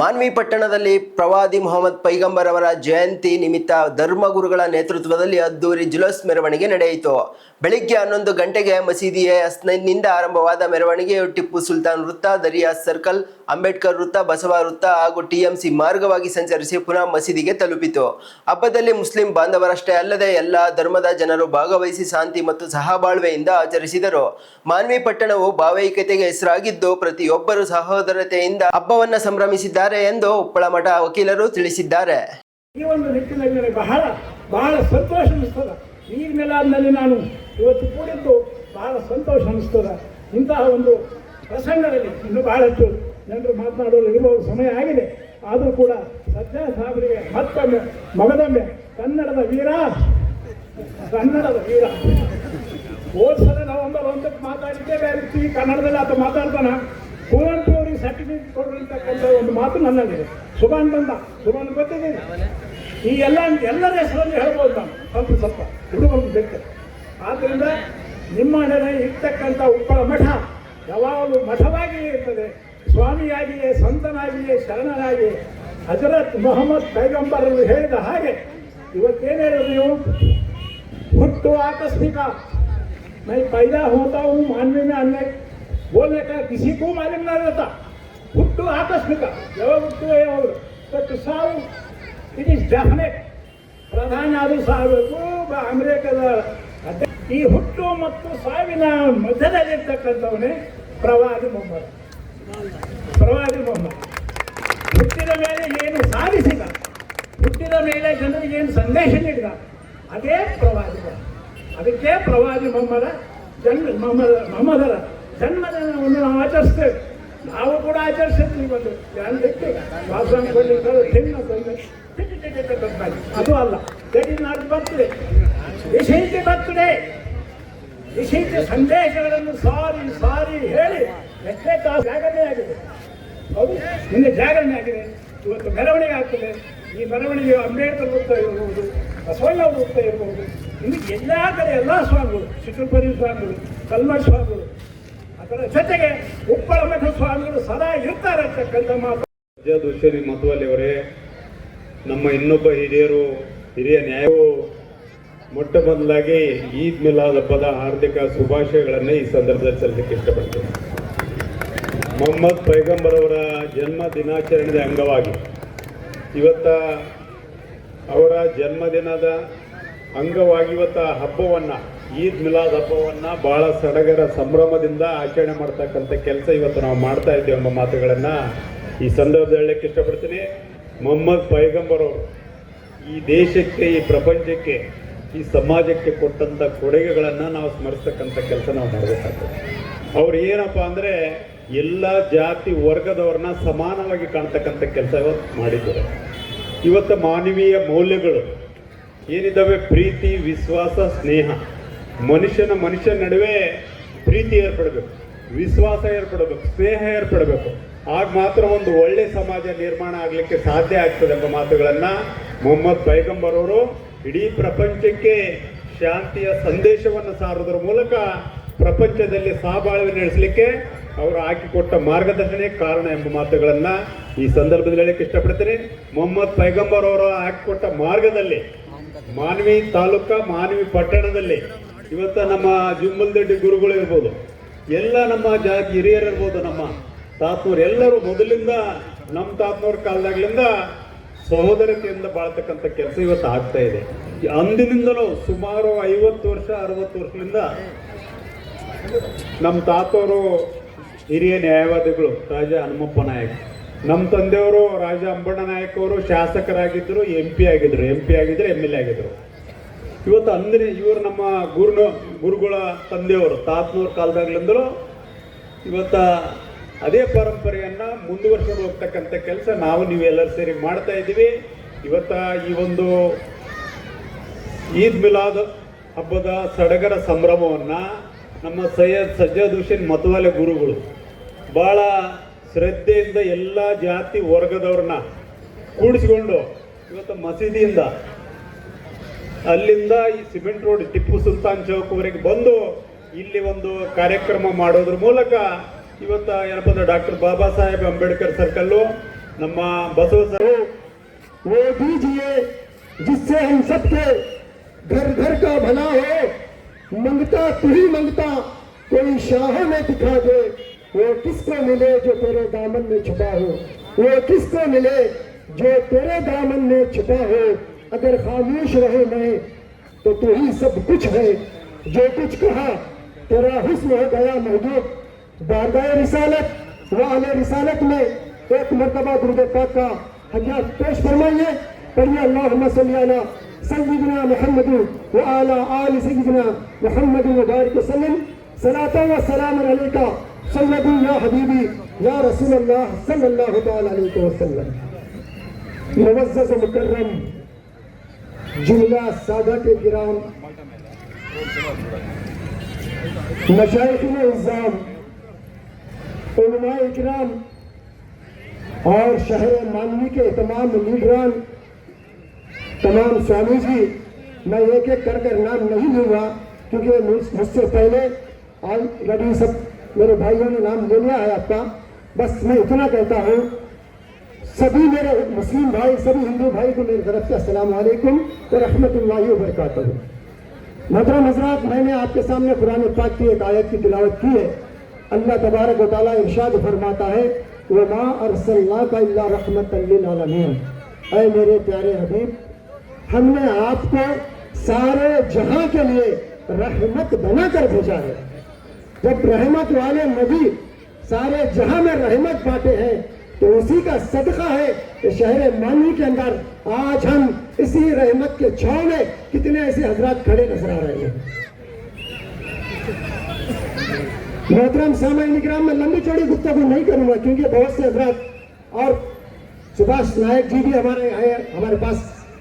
ಮಾನ್ವಿ ಪಟ್ಟಣದಲ್ಲಿ ಪ್ರವಾದಿ ಮೊಹಮ್ಮದ್ ಪೈಗಂಬರ್ ಅವರ ಜಯಂತಿ ನಿಮಿತ್ತ ಧರ್ಮಗುರುಗಳ ನೇತೃತ್ವದಲ್ಲಿ ಅದ್ದೂರಿ ಜುಲೂಸ್ ಮೆರವಣಿಗೆ ನಡೆಯಿತು. ಬೆಳಿಗ್ಗೆ 11 ಗಂಟೆಗೆ ಮಸೀದಿಯ ಹಸ್ನೈನ್ನಿಂದ ಆರಂಭವಾದ ಮೆರವಣಿಗೆಯು ಟಿಪ್ಪು ಸುಲ್ತಾನ್ ವೃತ್ತ, ದರಿಯಾ ಸರ್ಕಲ್, ಅಂಬೇಡ್ಕರ್ ವೃತ್ತ, ಬಸವ ವೃತ್ತ ಹಾಗೂ ಟಿಎಂಸಿ ಮಾರ್ಗವಾಗಿ ಸಂಚರಿಸಿ ಪುನಃ ಮಸೀದಿಗೆ ತಲುಪಿತು. ಹಬ್ಬದಲ್ಲಿ ಮುಸ್ಲಿಂ ಬಾಂಧವರಷ್ಟೇ ಅಲ್ಲದೆ ಎಲ್ಲ ಧರ್ಮದ ಜನರು ಭಾಗವಹಿಸಿ ಶಾಂತಿ ಮತ್ತು ಸಹಬಾಳ್ವೆಯಿಂದ ಆಚರಿಸಿದರು. ಮಾನ್ವಿ ಪಟ್ಟಣವು ಭಾವೈಕ್ಯತೆಗೆ ಹೆಸರಾಗಿದ್ದು ಪ್ರತಿಯೊಬ್ಬರು ಸಹೋದರತೆಯಿಂದ ಹಬ್ಬವನ್ನು ಸಂಭ್ರಮಿಸಿದ್ದಾರೆ ಎಂದು ಉಪ್ಪಳ ಮಠ ವಕೀಲರು ತಿಳಿಸಿದ್ದಾರೆ. ಈ ಒಂದು ನಿಟ್ಟಿನಲ್ಲಿ ಬಹಳ ಸಂತೋಷ ಅನಿಸ್ತದೆ. ಈದ್ ಮಿಲಾದ್ನಲ್ಲಿ ನಾನು ಇವತ್ತು ಕೂಡಿದ್ದು ಬಹಳ ಸಂತೋಷ ಅನಿಸ್ತದೆ. ಇಂತಹ ಒಂದು ಪ್ರಸಂಗದಲ್ಲಿ ಇನ್ನು ಬಹಳಷ್ಟು ಜನರು ಮಾತನಾಡಲು ಇರುವ ಸಮಯ ಆಗಿದೆ. ಆದರೂ ಕೂಡ ಸಜ್ಜಾ ಸಾಹೇಬರಿಗೆ ಮತ್ತೊಮ್ಮೆ ಮಗದೊಮ್ಮೆ ಕನ್ನಡದ ವೀರ ಹೋದ್ಸಲ ನವೆಂಬರ್ 1ಕ್ಕೆ ಮಾತಾಡಿದ್ದೇವೆ. ಈ ಕನ್ನಡದಲ್ಲಿ ಆತ ಮಾತಾಡ್ತಾನ. ಕುವೆಂಪು ಅವರಿಗೆ ಸರ್ಟಿಫಿಕೇಟ್ ಕೊಡಿರ್ತಕ್ಕಂಥ ಒಂದು ಮಾತು ನನ್ನಲ್ಲಿದೆ. ಸುಭಾನ್ ಗೊತ್ತಿದೆ. ಈ ಎಲ್ಲರ ಹೆಸರಲ್ಲಿ ಹೇಳ್ಬೋದು ನಾನು ಸ್ವಲ್ಪ ಹುಡುಗರು ಬೇಕು. ಆದ್ದರಿಂದ ನಿಮ್ಮ ಮನೆ ಇರ್ತಕ್ಕಂಥ ಉಪ್ಪಳ ಮಠ ಯಾವಾಗಲೂ ಮಠವಾಗಿಯೇ ಇರ್ತದೆ. ಸ್ವಾಮಿಯಾಗಿಯೇ, ಸಂತನಾಗಿಯೇ, ಶರಣನಾಗಿಯೇ ಹಜರತ್ ಮೊಹಮ್ಮದ್ ಪೈಗಂಬರರು ಹೇಳಿದ ಹಾಗೆ ಇವತ್ತೇನು ಹೇಳಿದ್ರು ನೀವು? ಹುಟ್ಟು ಆಕಸ್ಮಿಕ. मैं पैदा होता हूँ मानवी में अन्य बोलने का किसी को मालूम नहीं रहता. ಹುಟ್ಟು ಆಕಸ್ಮಿಕ. ಯಾವಾಗ ಹುಟ್ಟುವ ಯಾವಾಗ ಬಟ್ ಸಾವು ಇಟ್ ಈಸ್ ಡೆಫಿನೆಟ್. ಪ್ರಧಾನಿ ಆದರೂ ಸಾಗಬೇಕು. ಅಮೆರಿಕದ ಈ ಹುಟ್ಟು ಮತ್ತು ಸಾವಿನ ಮಧ್ಯದಲ್ಲಿರ್ತಕ್ಕಂಥವನೇ ಪ್ರವಾದಿ ಮೊಹಮ್ಮದ್. ಹುಟ್ಟಿದ ಮೇಲೆ ಏನು ಸಾಧಿಸಿದ, ಹುಟ್ಟಿದ ಮೇಲೆ ಜನರಿಗೆ ಏನು ಸಂದೇಶ ನೀಡಿದ, ಅದೇ ಪ್ರವಾದಿ ಮೊಹಮ್ಮದ್. ಅದಕ್ಕೆ ಪ್ರವಾದಿ ಮೊಹಮ್ಮದರ ಜನ್ಮದಿನವನ್ನು ನಾವು ಆಚರಿಸ್ತೇವೆ. ನಾವು ಕೂಡ ಆಚರಿಸಿದ್ವಿ. ಒಂದು ಜಾನಕ್ಕೆ ಅದು ಅಲ್ಲ. That is not birthday. Birthday ವಿಶೇಷ ಸಂದೇಶಗಳನ್ನು ಸಾರಿ ಹೇಳಿ ಎಷ್ಟೇ ತಾಸು ಜಾಗರಣೆ ಆಗಿದೆ. ಹೌದು, ನಿನ್ನೆ ಜಾಗರಣೆ ಆಗಿದೆ. ಇವತ್ತು ಮೆರವಣಿಗೆ ಆಗ್ತದೆ. ಈ ಮೆರವಣಿಗೆ ಅಂಬೇಡ್ಕರ್ ವೃತ್ತ ಇರಬಹುದು, ಬಸವಣ್ಣ ವೃತ್ತ ಇರಬಹುದು. ಇನ್ನು ಎಲ್ಲ ಕಡೆ ಎಲ್ಲ ಸ್ವಾಮಿಗಳು, ಚಿತ್ರಪರಿ ಸ್ವಾಮಿಗಳು, ಕಲ್ಮಠ ಸ್ವಾಮಿಗಳು, ಅದರ ಜೊತೆಗೆ ಉಪ್ಪಳ ಮಠ ಸ್ವಾಮಿಗಳು ಸದಾ ಇರ್ತಾರೆ ಅಂತಕ್ಕಂಥ ಮಾತು. ದುಶ್ಯರಿ ಮತವಲ್ಲಿ ಅವರೇ, ನಮ್ಮ ಇನ್ನೊಬ್ಬ ಹಿರಿಯ ನ್ಯಾಯವು ಮೊಟ್ಟ ಮೊದಲಾಗಿ ಈದ್ ಮಿಲಾದ್ ಹಬ್ಬದ ಹಾರ್ದಿಕ ಶುಭಾಶಯಗಳನ್ನು ಈ ಸಂದರ್ಭದಲ್ಲಿ ಸಲ್ಲಿಸಲಿಕ್ಕೆ ಇಷ್ಟಪಡ್ತೇನೆ. ಮೊಹಮ್ಮದ್ ಪೈಗಂಬರ್ ಅವರ ಜನ್ಮ ದಿನಾಚರಣೆಯ ಅಂಗವಾಗಿ ಇವತ್ತ ಅವರ ಜನ್ಮದಿನದ ಅಂಗವಾಗಿ ಇವತ್ತ ಹಬ್ಬವನ್ನು, ಈದ್ ಮಿಲಾದ್ ಹಬ್ಬವನ್ನು ಭಾಳ ಸಡಗರ ಸಂಭ್ರಮದಿಂದ ಆಚರಣೆ ಮಾಡ್ತಕ್ಕಂಥ ಕೆಲಸ ಇವತ್ತು ನಾವು ಮಾಡ್ತಾ ಇದ್ದೇವೆ ಎಂಬ ಮಾತುಗಳನ್ನು ಈ ಸಂದರ್ಭದಲ್ಲಿ ಹೇಳಲಿಕ್ಕೆ ಇಷ್ಟಪಡ್ತೀನಿ. ಮೊಹಮ್ಮದ್ ಪೈಗಂಬರ್ ಅವರು ಈ ದೇಶಕ್ಕೆ, ಈ ಪ್ರಪಂಚಕ್ಕೆ, ಈ ಸಮಾಜಕ್ಕೆ ಕೊಟ್ಟಂಥ ಕೊಡುಗೆಗಳನ್ನು ನಾವು ಸ್ಮರಿಸ್ತಕ್ಕಂಥ ಕೆಲಸ ನಾವು ಮಾಡಬೇಕಾಗ್ತದೆ. ಅವ್ರು ಏನಪ್ಪ ಅಂದರೆ ಎಲ್ಲ ಜಾತಿ ವರ್ಗದವ್ರನ್ನ ಸಮಾನವಾಗಿ ಕಾಣ್ತಕ್ಕಂಥ ಕೆಲಸ ಇವತ್ತು ಮಾಡಿದ್ದಾರೆ. ಇವತ್ತು ಮಾನವೀಯ ಮೌಲ್ಯಗಳು ಏನಿದ್ದಾವೆ, ಪ್ರೀತಿ, ವಿಶ್ವಾಸ, ಸ್ನೇಹ, ಮನುಷ್ಯ ನಡುವೆ ಪ್ರೀತಿ ಏರ್ಪಡಬೇಕು, ವಿಶ್ವಾಸ ಏರ್ಪಡಬೇಕು, ಸ್ನೇಹ ಏರ್ಪಡಬೇಕು. ಆಗ ಮಾತ್ರ ಒಂದು ಒಳ್ಳೆ ಸಮಾಜ ನಿರ್ಮಾಣ ಆಗಲಿಕ್ಕೆ ಸಾಧ್ಯ ಆಗ್ತದೆ ಎಂಬ ಮಾತುಗಳನ್ನು ಮೊಹಮ್ಮದ್ ಪೈಗಂಬರ್ ಅವರು ಇಡೀ ಪ್ರಪಂಚಕ್ಕೆ ಶಾಂತಿಯ ಸಂದೇಶವನ್ನು ಸಾರೋದ್ರ ಮೂಲಕ ಪ್ರಪಂಚದಲ್ಲಿ ಸಹಬಾಳ್ವೆ ನಡೆಸಲಿಕ್ಕೆ ಅವರು ಹಾಕಿಕೊಟ್ಟ ಮಾರ್ಗದರ್ಶನೇ ಕಾರಣ ಎಂಬ ಮಾತುಗಳನ್ನು ಈ ಸಂದರ್ಭದಲ್ಲಿ ಹೇಳಕ್ಕೆ ಇಷ್ಟಪಡ್ತೀನಿ. ಮೊಹಮ್ಮದ್ ಪೈಗಂಬರ್ ಅವರು ಹಾಕಿಕೊಟ್ಟ ಮಾರ್ಗದಲ್ಲಿ ಮಾನ್ವಿ ತಾಲೂಕಾ, ಮಾನ್ವಿ ಪಟ್ಟಣದಲ್ಲಿ ಇವತ್ತು ನಮ್ಮ ಜುಮ್ಮಲ್ದಡ್ಡಿ ಗುರುಗಳು ಇರ್ಬೋದು, ಎಲ್ಲ ನಮ್ಮ ಹಿರಿಯರು ಇರ್ಬೋದು, ನಮ್ಮ ತಾತನವ್ರು ಎಲ್ಲರೂ ಮೊದಲಿಂದ ನಮ್ಮ ತಾತನವ್ರ ಕಾಲದಾಗ್ಲಿಂದ ಸಹೋದರತೆಯಿಂದ ಬಾಳ್ತಕ್ಕಂಥ ಕೆಲಸ ಇವತ್ತು ಆಗ್ತಾ ಇದೆ. ಅಂದಿನಿಂದಲೂ ಸುಮಾರು 50 ವರ್ಷ 60 ವರ್ಷದಿಂದ ನಮ್ಮ ತಾತವರು ಹಿರಿಯ ನ್ಯಾಯವಾದಿಗಳು ರಾಜ ಹನುಮಪ್ಪ ನಾಯಕ್, ನಮ್ಮ ತಂದೆಯವರು ರಾಜ ಅಂಬಣ್ಣ ನಾಯಕ್ ಅವರು ಶಾಸಕರಾಗಿದ್ದರು, MP ಆಗಿದ್ರು, MLA ಆಗಿದ್ರು. ಇವತ್ತು ಇವರು ನಮ್ಮ ಗುರುಗಳ ತಂದೆಯವರು ತಾತನವ್ರ ಕಾಲದಾಗ್ಲಿಂದಲೂ ಇವತ್ತು ಅದೇ ಪರಂಪರೆಯನ್ನು ಮುಂದುವರ್ಸ್ಕೊಂಡು ಹೋಗ್ತಕ್ಕಂಥ ಕೆಲಸ ನೀವೆಲ್ಲರೂ ಸೇರಿ ಮಾಡ್ತಾ ಇದ್ದೀವಿ. ಇವತ್ತು ಈ ಒಂದು ಈದ್ ಮಿಲಾದ್ ಹಬ್ಬದ ಸಡಗರ ಸಂಭ್ರಮವನ್ನು ನಮ್ಮ ಸಜ್ಜಾದ್ ಹುಸೇನ್ ಮತವಾಲೆ ಗುರುಗಳು ಭಾಳ ಶ್ರದ್ಧೆಯಿಂದ ಎಲ್ಲ ಜಾತಿ ವರ್ಗದವ್ರನ್ನ ಕೂಡಿಸಿಕೊಂಡು ಇವತ್ತು ಮಸೀದಿಯಿಂದ ಅಲ್ಲಿಂದ ಈ ಸಿಮೆಂಟ್ ರೋಡ್ ಟಿಪ್ಪು ಸುಲ್ತಾನ್ ಚೌಕ್ವರೆಗೆ ಬಂದು ಇಲ್ಲಿ ಒಂದು ಕಾರ್ಯಕ್ರಮ ಮಾಡೋದ್ರ ಮೂಲಕ ಇವತ್ತು ಏನಪ್ಪ ಅಂದ್ರೆ ಡಾಕ್ಟರ್ ಬಾಬಾ ಸಾಹೇಬ್ ಅಂಬೇಡ್ಕರ್ ಸರ್ಕಲ್ಲು, ನಮ್ಮ ಬಸವ वो दीजिए जिससे हम सबके घर घर का भला हो। मंगता तू ही मंगता कोई शाह में दिखा दे, वो किसको मिले जो तेरे दामन में छुपा हो, वो किसको मिले जो तेरे दामन में छुपा हो। अगर खामोश रहे मैं तो तू ही सब कुछ है, जो कुछ कहा तेरा हुस्न हो गया महबूब। बारगाह रिसालत व आले रिसालत में एक मरतबा दुरूद पाक का हदिया पेश फरमाइए। पढ़िए अल्लाहुम्मा सल्ली अला सय्यिदिना मुहम्मद व अला आलि सय्यिदिना मुहम्मद व बारिक वसल्लम। सलातन व सलामन अलैका सल्लल्लाहु या हबीबी या रसूलल्लाह सल्लल्लाहु तआला अलैहि वसल्लम। मुअज़्ज़ज़ व मुकर्रम जुमला सादत किराम, मशाइख़ इज़्ज़ाम, उलमाए इकराम और शहर मानवी के तमाम लीडरान, तमाम स्वामी जी, मैं एक एक कर नाम नहीं लूँगा क्योंकि मुझसे पहले ऑलरेडी सब मेरे भाइयों ने नाम ले लिया है आपका। बस मैं इतना कहता हूँ, सभी मेरे मुस्लिम भाई, सभी हिंदू भाई को मेरी तरफ से अस्सलाम वालेकुम व रहमतुल्लाहि व बरकातहू। मोहतरम हज़रात, मैंने आपके सामने कुरान पाक की एक आयत की तिलावत की है। अल्लाह तबारक व तआला इरशाद फरमाता है, वमा अरसलनाका इल्ला रहमतल लिल आलमीन। ऐ मेरे प्यारे हबीब, हमने आपको सारे जहां के लिए रहमत बनाकर भेजा है। जब रहमत वाले नबी सारे जहां में रहमत बांटे हैं तो उसी का सदका है कि शहर मानवी के अंदर आज हम इसी रहमत के छांव में कितने ऐसे हजरात खड़े नजर आ रहे हैं। मोहतरम सामाईन इकराम, में लंबी चौड़ी गुफ्तगू नहीं करूंगा क्योंकि बहुत से हजरात और सुभाष नायक जी भी हमारे पास